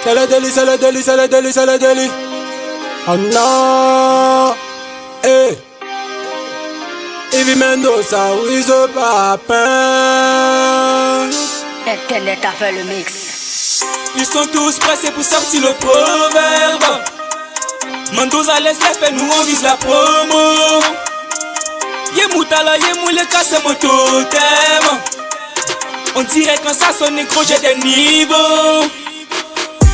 C'est le délit, c'est le délit, c'est le délit, c'est le délit. Oh non. Eh. Ivy Mendoza, oui, the papin. Internet a fait le mix. Ils sont tous pressés pour sortir le proverbe. Mendoza laisse les faits, nous on vise la promo. Yemoutala, Yemouleka, c'est mon totem. On dirait quand ça sonne négro, j'ai des niveaux.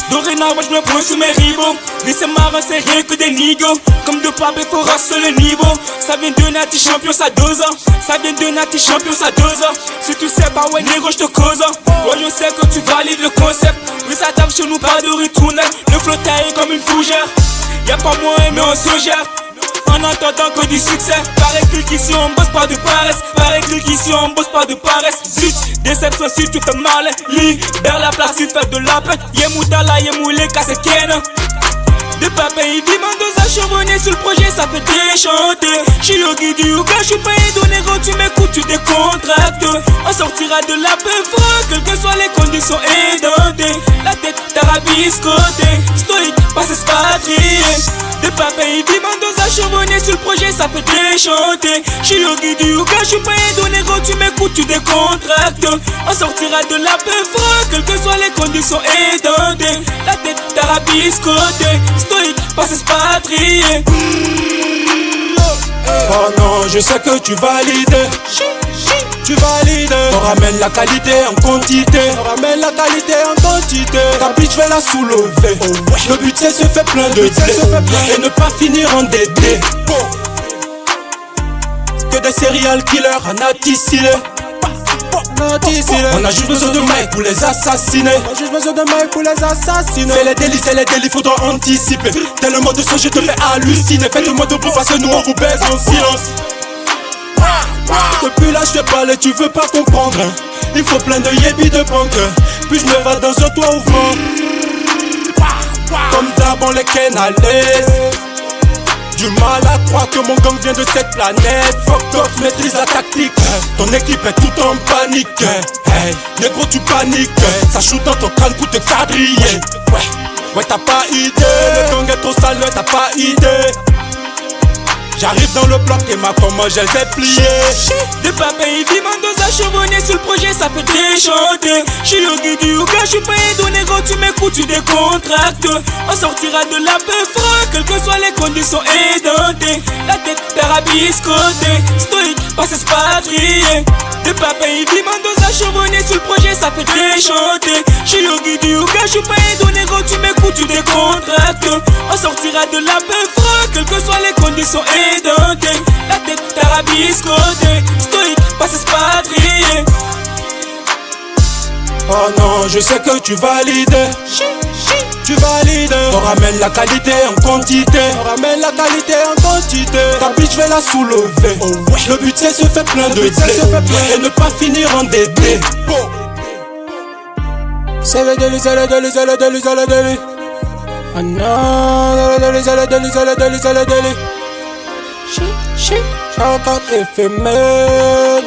Dorénavant je me prends sous mes rivaux. Mais c'est marrant, c'est rien que des nigos. Comme de papé, faut rasser le niveau. Ça vient de Nati champion, ça 2 ans. Ça vient de Nati champion, ça 2 ans. Si tu sais pas, ouais négro, je te cause. Ouais, je sais que tu valides le concept. Oui, ça tape chez nous, pas de retourner. Le flot taille comme une fougère. Y'a pas moyen, mais on se gère. En attendant que du succès. Paraît-il qu'ici on bosse pas de paresse. Paraît-il qu'ici on bosse pas de paresse. Zut, déception si tu fais mal. Libère la place, tu fais de la peine. Yemoutala, Yemouleka, c'est Ken. De papa, il dit Mendoza, chevronné sur le projet, ça fait déchanter. J'suis Yogi du Yuga, j'suis pas donné quand tu m'écoutes, tu décontractes. On sortira de la paix froid, quelles que soient les conditions édentées. La tête tarabiscotée, stoïque, pas s'expatrier. De papa, il dit Mendoza, chevronné sur le projet, ça fait déchanter. J'suis Yogi du Yuga, j'suis pas donné quand tu m'écoutes, tu décontractes. On sortira de la paix froid, quelles que soient les conditions édentées. La tête tarabiscotée, stoïque, pas s'expatrier. Oh non, je sais que tu valides. Tu valides. On ramène la qualité en quantité. On ramène la qualité en quantité. Ta bitch, je vais la soulever. Le but c'est se faire plein de blé et ne pas finir endetté. Que des serial killers en attissé. On a juste besoin de mecs pour les assassiner. On a juste besoin de mecs pour les assassiner. C'est les délits, faudra anticiper. Tellement de sang, je te fais halluciner. Faites-moi de bon parce que nous on vous baise en silence. Depuis là je te parle et tu veux pas comprendre. Il faut plein de yébis de banque. Puis je me vais dans un toit ouvrant. Comme d'hab on les ken à l'aise. Du mal à croire que mon gang vient de cette planète. Fuck off, maîtrise la tactique. Ton équipe est tout en panique. Hey, négro tu paniques. Ça shoot dans ton crâne pour te quadriller. Ouais t'as pas idée. Le gang est trop sale, t'as pas idée. J'arrive dans le bloc et ma comment je les ai pliés. De papa il dit Mendoza, chevronné sur le projet, ça fait déchanter. J'suis Yogi du Yuga, j'suis pas donné quand tu m'écoutes, tu décontractes. On sortira de la paix froid, quelles que soient les conditions édentées. La tête tarabiscotée, stoïque, pas s'expatrier. De papa il dit Mendoza, chevronné sur le projet, ça fait déchanter. J'suis Yogi du Yuga, j'suis pas donné quand tu m'écoutes, tu décontractes. On sortira de la paix froid, quelles que soient les conditions édentées. La tête tarabiscotée, stoïque, pas s'expatrier. Oh non, je sais que tu valides. Tu valides. On ramène la qualité en quantité. On ramène la qualité en quantité. Ta bitch, je vais la soulever. Le but c'est se faire plein de blé et ne pas finir endetté. C'est le délit, c'est le délit, c'est le délit, c'est le délit. Oh non, c'est le délit, c'est le délit, c'est le délit, c'est le délit. J'ai encore éphémère.